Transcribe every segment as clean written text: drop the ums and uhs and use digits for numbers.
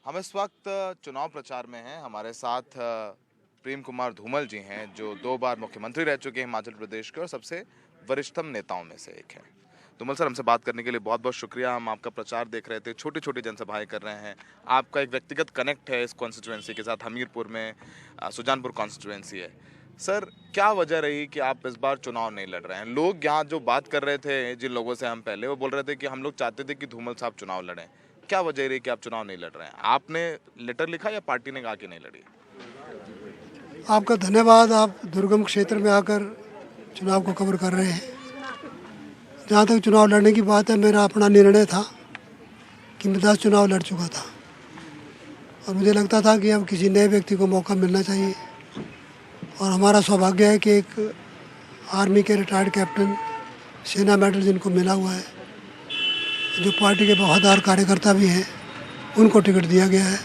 हम इस वक्त चुनाव प्रचार में हैं। हमारे साथ प्रेम कुमार धूमल जी हैं, जो 2 बार मुख्यमंत्री रह चुके हैं हिमाचल प्रदेश के और सबसे वरिष्ठतम नेताओं में से एक हैं। धूमल सर, हमसे बात करने के लिए बहुत बहुत शुक्रिया। हम आपका प्रचार देख रहे थे, छोटी छोटी जनसभाएं कर रहे हैं। आपका एक व्यक्तिगत कनेक्ट है इस कॉन्स्टिट्यूएंसी के साथ। हमीरपुर में सुजानपुर कॉन्स्टिट्यूएंसी है। सर, क्या वजह रही कि आप इस बार चुनाव नहीं लड़ रहे हैं? लोग यहाँ जो बात कर रहे थे, जिन लोगों से हम पहले, वो बोल रहे थे कि हम लोग चाहते थे कि धूमल साहब चुनाव लड़ें। क्या वजह रही कि आप चुनाव नहीं लड़ रहे हैं? आपने लेटर लिखा या पार्टी ने कहा कि नहीं लड़ी? आपका धन्यवाद। आप दुर्गम क्षेत्र में आकर चुनाव को कवर कर रहे हैं। जहाँ तक चुनाव लड़ने की बात है, मेरा अपना निर्णय था कि मैं 10 चुनाव लड़ चुका था और मुझे लगता था कि अब किसी नए व्यक्ति को मौका मिलना चाहिए। और हमारा सौभाग्य है कि एक आर्मी के रिटायर्ड कैप्टन, सेना मेडल जिनको मिला हुआ है, जो पार्टी के वफादार कार्यकर्ता भी हैं, उनको टिकट दिया गया है।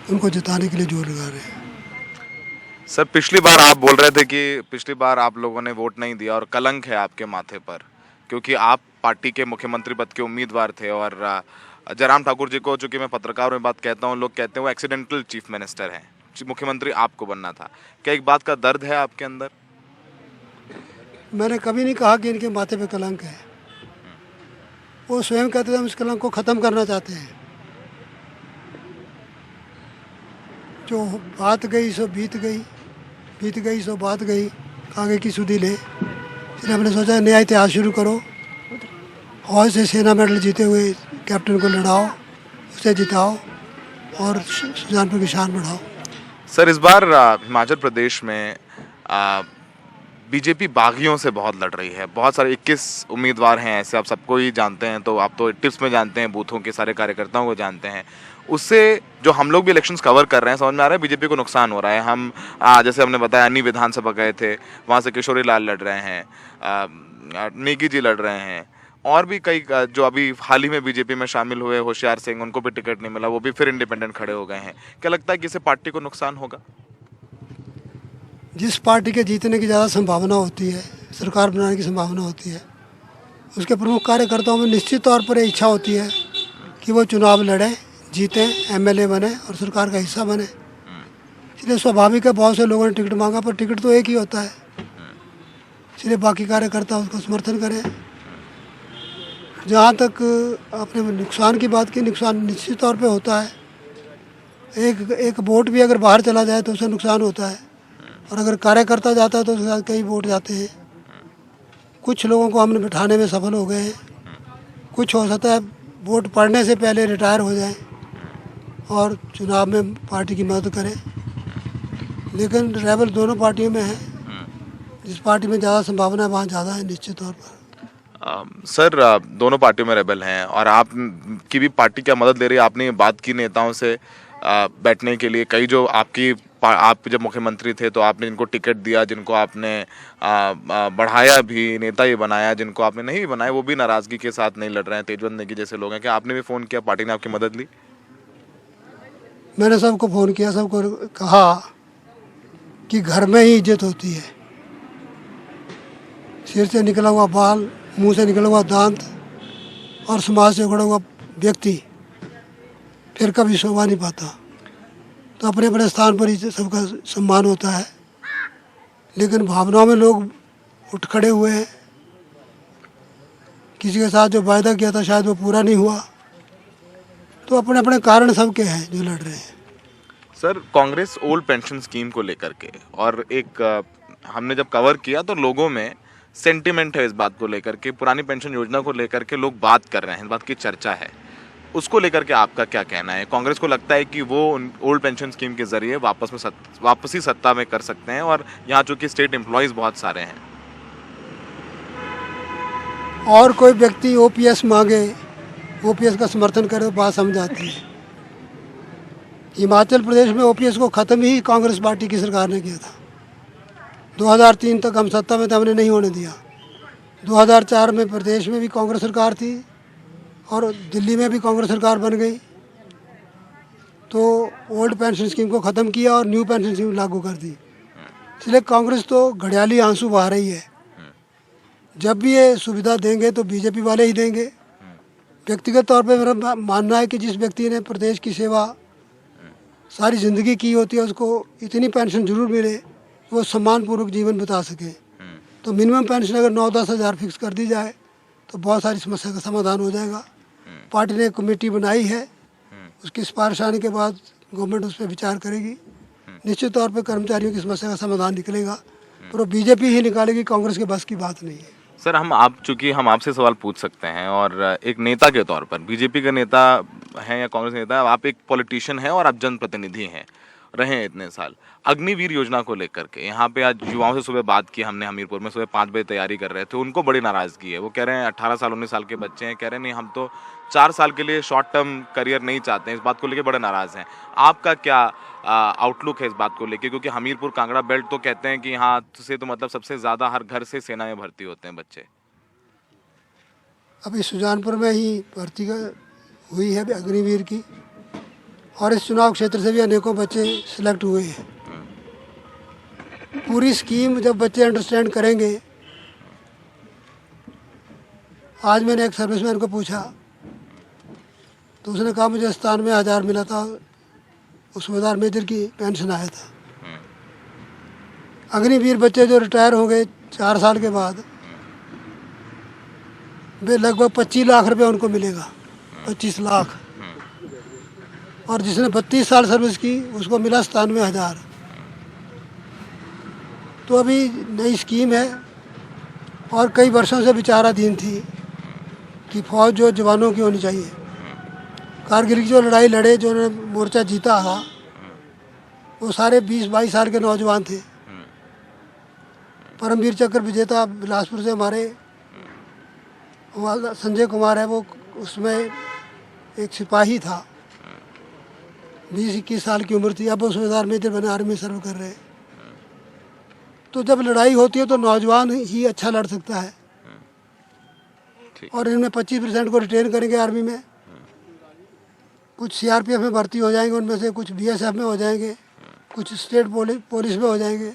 उनको जिताने के लिए जोर लगा रहे हैं। सर, पिछली बार आप बोल रहे थे कि पिछली बार आप लोगों ने वोट नहीं दिया और कलंक है आपके माथे पर, क्योंकि आप पार्टी के मुख्यमंत्री पद के उम्मीदवार थे। और जयराम ठाकुर जी को, चूंकि मैं पत्रकारों में बात कहता हूँ, लोग कहते हैं वो एक्सीडेंटल चीफ मिनिस्टर हैं। मुख्यमंत्री आपको बनना था। क्या एक बात का दर्द है आपके अंदर? मैंने कभी नहीं कहा कि इनके माथे पे कलंक है। वो स्वयं कहते थे हम इस कलंक को ख़त्म करना चाहते हैं। जो बात गई सो बीत गई, बीत गई सो बात गई, आगे की सुधी ले। इसलिए हमने सोचा नया इतिहास शुरू करो। और से सेना मेडल जीते हुए कैप्टन को लड़ाओ, उसे जिताओ और सुजानपुर की शान बढ़ाओ। सर, इस बार हिमाचल प्रदेश में बीजेपी बागियों से बहुत लड़ रही है। बहुत सारे 21 उम्मीदवार हैं ऐसे, आप सबको ही जानते हैं, तो आप तो टिप्स में जानते हैं, बूथों के सारे कार्यकर्ताओं को जानते हैं। उससे जो हम लोग भी इलेक्शंस कवर कर रहे हैं, समझ में आ रहा है बीजेपी को नुकसान हो रहा है। हम जैसे हमने बताया, अन्नी विधानसभा गए थे, वहाँ से किशोरी लाल लड़ रहे हैं, नेगी जी लड़ रहे हैं, और भी कई जो अभी हाल ही में बीजेपी में शामिल हुए, होशियार सिंह, उनको भी टिकट नहीं मिला, वो भी फिर इंडिपेंडेंट खड़े हो गए हैं। क्या लगता है कि इससे पार्टी को नुकसान होगा? जिस पार्टी के जीतने की ज़्यादा संभावना होती है, सरकार बनाने की संभावना होती है, उसके प्रमुख कार्यकर्ताओं में निश्चित तौर पर इच्छा होती है कि वो चुनाव लड़ें, जीतें, एमएलए बने और सरकार का हिस्सा बने। इसलिए स्वाभाविक है, बहुत से लोगों ने टिकट मांगा, पर टिकट तो एक ही होता है। इसलिए बाकी कार्यकर्ता उसको समर्थन करें। जहाँ तक आपने नुकसान की बात की, नुकसान निश्चित तौर पे होता है। एक वोट भी अगर बाहर चला जाए तो उससे नुकसान होता है, और अगर कार्यकर्ता जाता है तो उसके साथ कई वोट जाते हैं। कुछ लोगों को हमने बिठाने में सफल हो गए हैं। कुछ हो सकता है वोट पड़ने से पहले रिटायर हो जाएं और चुनाव में पार्टी की मदद करें। लेकिन रेबल दोनों पार्टियों में है। जिस पार्टी में ज़्यादा संभावना है वहाँ ज़्यादा है, निश्चित तौर पर। सर, दोनों पार्टियों में रेबल हैं और आप की भी पार्टी क्या मदद ले रही है? आपने ये बात की नेताओं से बैठने के लिए, कई जो आप जब मुख्यमंत्री थे तो आपने इनको टिकट दिया, जिनको आपने बढ़ाया भी, नेता ही बनाया, जिनको आपने नहीं भी बनाया वो भी नाराजगी के साथ नहीं लड़ रहे हैं, तेजवंत नेगी जैसे लोग हैं। क्या आपने भी फ़ोन किया, पार्टी ने आपकी मदद ली? मैंने सबको फ़ोन किया, सबको कहा कि घर में ही इज्जत होती है। सिर से निकला हुआ बाल, मुंह से निकला हुआ दांत और समाज से उखड़ा हुआ व्यक्ति फिर कभी शोभा नहीं पाता। तो अपने अपने स्थान पर ही सबका सम्मान होता है, लेकिन भावनाओं में लोग उठ खड़े हुए हैं। किसी के साथ जो वायदा किया था शायद वो पूरा नहीं हुआ। तो अपने अपने कारण सबके हैं जो लड़ रहे हैं। Sir, Congress old pension scheme को लेकर के, और एक हमने जब कवर किया तो लोगों में सेंटिमेंट है इस बात को लेकर के, पुरानी पेंशन योजना को लेकर के लोग बात कर रहे हैं, इस बात की चर्चा है। उसको लेकर के आपका क्या कहना है? कांग्रेस को लगता है कि वो ओल्ड पेंशन स्कीम के जरिए वापसी सत्ता में कर सकते हैं, और यहाँ चूंकि स्टेट एम्प्लॉयज बहुत सारे हैं। और कोई व्यक्ति ओपीएस मांगे, ओपीएस का समर्थन करे तो बात समझ आती है। हिमाचल प्रदेश में ओपीएस को ख़त्म ही कांग्रेस पार्टी की सरकार ने किया था। 2003 तक हम सत्ता में थे, हमने नहीं होने दिया। 2004 में प्रदेश में भी कांग्रेस सरकार थी और दिल्ली में भी कांग्रेस सरकार बन गई, तो ओल्ड पेंशन स्कीम को ख़त्म किया और न्यू पेंशन स्कीम लागू कर दी। इसलिए कांग्रेस तो घड़ियाली आंसू बहा रही है। जब भी ये सुविधा देंगे तो बीजेपी वाले ही देंगे। व्यक्तिगत तौर पे मेरा मानना है कि जिस व्यक्ति ने प्रदेश की सेवा सारी ज़िंदगी की होती है, उसको इतनी पेंशन जरूर मिले वो सम्मानपूर्वक जीवन बिता सके। तो मिनिमम पेंशन अगर 9-10 हज़ार फिक्स कर दी जाए तो बहुत सारी समस्या का समाधान हो जाएगा। पार्टी ने एक कमेटी बनाई है, उसकी सिफारिश आने के बाद गवर्नमेंट उस पर विचार करेगी। निश्चित तौर पर कर्मचारियों की समस्या का समाधान निकलेगा, पर वो बीजेपी ही निकालेगी, कांग्रेस के बस की बात नहीं है। सर चूंकि हम आपसे सवाल पूछ सकते हैं और एक नेता के तौर पर, बीजेपी का नेता हैं या कांग्रेस नेता, आप एक पॉलिटिशियन हैं और आप जनप्रतिनिधि हैं, रहे हैं इतने साल। अग्निवीर योजना को लेकर के यहाँ पे आज युवाओं से सुबह बात की हमने, हमीरपुर में सुबह 5 बजे तैयारी कर रहे थे, उनको बड़ी नाराजगी है। वो कह रहे हैं 18 साल 19 साल के बच्चे हैं, कह रहे हैं नहीं हम तो 4 साल के लिए शॉर्ट टर्म करियर नहीं चाहते हैं। इस बात को लेकर बड़े नाराज हैं। आपका क्या आउटलुक है इस बात को लेकर? क्योंकि हमीरपुर कांगड़ा बेल्ट तो कहते हैं कि यहाँ से तो मतलब सबसे ज़्यादा हर घर से सेना में भर्ती होते हैं बच्चे। अभी सुजानपुर में ही भर्ती हुई है अग्निवीर की, और इस चुनाव क्षेत्र से भी अनेकों बच्चे सिलेक्ट हुए हैं। पूरी स्कीम जब बच्चे अंडरस्टैंड करेंगे, आज मैंने एक सर्विसमैन को पूछा तो उसने कहा मुझे 97,000 मिला था, उस सूबेदार मेजर की पेंशन आया था। अग्निवीर बच्चे जो रिटायर हो गए 4 साल के बाद, वे लगभग 25 लाख रुपए उनको मिलेगा, 25 लाख। और जिसने 32 साल सर्विस की उसको मिला 97,000। तो अभी नई स्कीम है और कई वर्षों से विचाराधीन थी कि फौज जो जवानों की होनी चाहिए। कारगिल की जो लड़ाई लड़े, जो मोर्चा जीता था, वो सारे 20-22 साल के नौजवान थे। परमवीर चक्र विजेता बिलासपुर से हमारे संजय कुमार है, वो उसमें एक सिपाही था, 20-21 साल की उम्र थी, अब वो सूबेदार मेजर बने, आर्मी सर्व कर रहे हैं। तो जब लड़ाई होती है तो नौजवान ही अच्छा लड़ सकता है। और इनमें 25% को रिटेन करेंगे आर्मी में, कुछ सीआरपीएफ में भर्ती हो जाएंगे, उनमें से कुछ बीएसएफ में हो जाएंगे, कुछ स्टेट पुलिस में हो जाएंगे,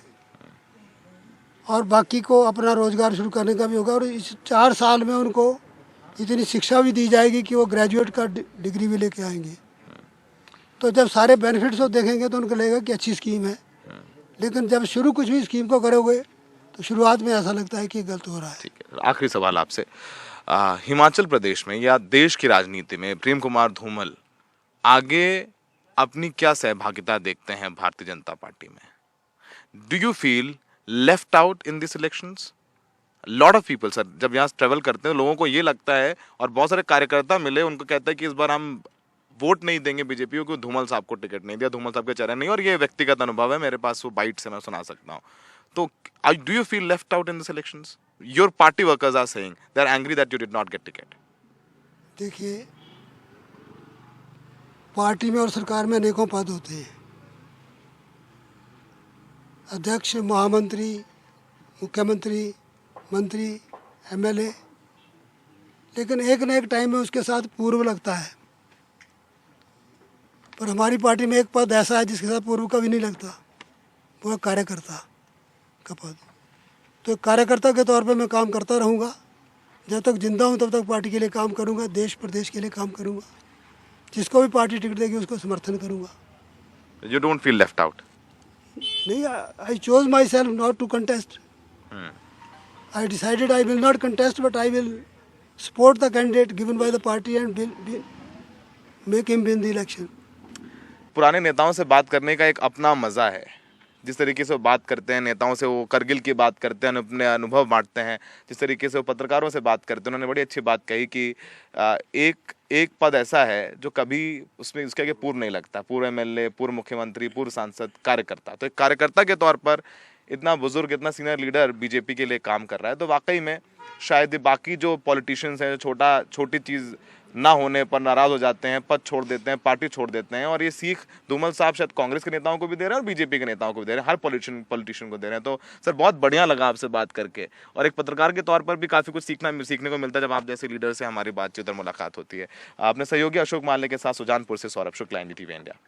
और बाकी को अपना रोजगार शुरू करने का भी होगा। और इस 4 साल में उनको इतनी शिक्षा भी दी जाएगी कि वो ग्रेजुएट का डिग्री भी लेके आएंगे। तो जब सारे बेनिफिट्स को देखेंगे तो उनको लगेगा कि अच्छी स्कीम है। लेकिन जब शुरू कुछ भी स्कीम को करोगे तो शुरुआत में ऐसा लगता है कि गलत हो रहा है। ठीक है, आखिरी सवाल आपसे, हिमाचल प्रदेश में या देश की राजनीति में प्रेम कुमार धूमल आगे अपनी क्या सहभागिता देखते हैं भारतीय जनता पार्टी में? Do you feel left out in this elections? Lot of people sir, जब यहाँ ट्रेवल करते हैं लोगों को ये लगता है, और बहुत सारे कार्यकर्ता मिले उनको कहता है कि इस बार हम वोट नहीं देंगे बीजेपी को, धूमल साहब को टिकट नहीं दिया, धूमल साहब के चेहरे नहीं। और ये व्यक्तिगत अनुभव है मेरे पास, वो बाइट से मैं सुना सकता हूँ। तो do you feel left out in this elections? Your party workers are saying they are angry that you did not get ticket. देखिए, पार्टी में और सरकार में अनेकों पद होते हैं, अध्यक्ष, महामंत्री, मुख्यमंत्री, मंत्री, एमएलए, लेकिन एक न एक टाइम में उसके साथ पूर्व लगता है। पर हमारी पार्टी में एक पद ऐसा है जिसके साथ पूर्व का भी नहीं लगता, वो है कार्यकर्ता का पद। तो एक कार्यकर्ता के तौर पे मैं काम करता रहूँगा, जब तक जिंदा हूँ तब तक पार्टी के लिए काम करूँगा, देश प्रदेश के लिए काम करूँगा, जिसको भी पार्टी टिकट देगी उसको समर्थन करूँगा। You don't feel left out? नहीं, I chose myself not to contest. I decided I will not contest, but I will support the candidate given by the party and make him win the election. पुराने नेताओं से बात करने का एक अपना मज़ा है। जिस तरीके से वो बात करते हैं नेताओं से, वो करगिल की बात करते हैं, अपने अनुभव बांटते हैं, जिस तरीके से वो पत्रकारों से बात करते हैं, उन्होंने बड़ी अच्छी बात कही कि एक पद ऐसा है जो कभी उसमें उसके आगे पूर्व नहीं लगता। पूर्व एमएलए, पूर्व मुख्यमंत्री, पूर्व सांसद, कार्यकर्ता। तो एक कार्यकर्ता के तौर पर इतना बुजुर्ग, इतना सीनियर लीडर बीजेपी के लिए काम कर रहा है, तो वाकई में शायद बाकी जो पॉलिटिशियंस हैं, छोटी चीज़ ना होने पर नाराज हो जाते हैं, पद छोड़ देते हैं, पार्टी छोड़ देते हैं। और ये सीख धूमल साहब शायद कांग्रेस के नेताओं को भी दे रहे हैं और बीजेपी के नेताओं को भी दे रहे हैं, हर पॉलिटिशियन को दे रहे हैं। तो सर बहुत बढ़िया लगा आपसे बात करके, और एक पत्रकार के तौर पर भी काफ़ी कुछ सीखने को मिलता है जब आप जैसे लीडर से हमारी बातचीत और मुलाकात होती है। आपने सहयोगी अशोक माले के साथ सुजानपुर से सौरभ शुक्ला, NDTV इंडिया।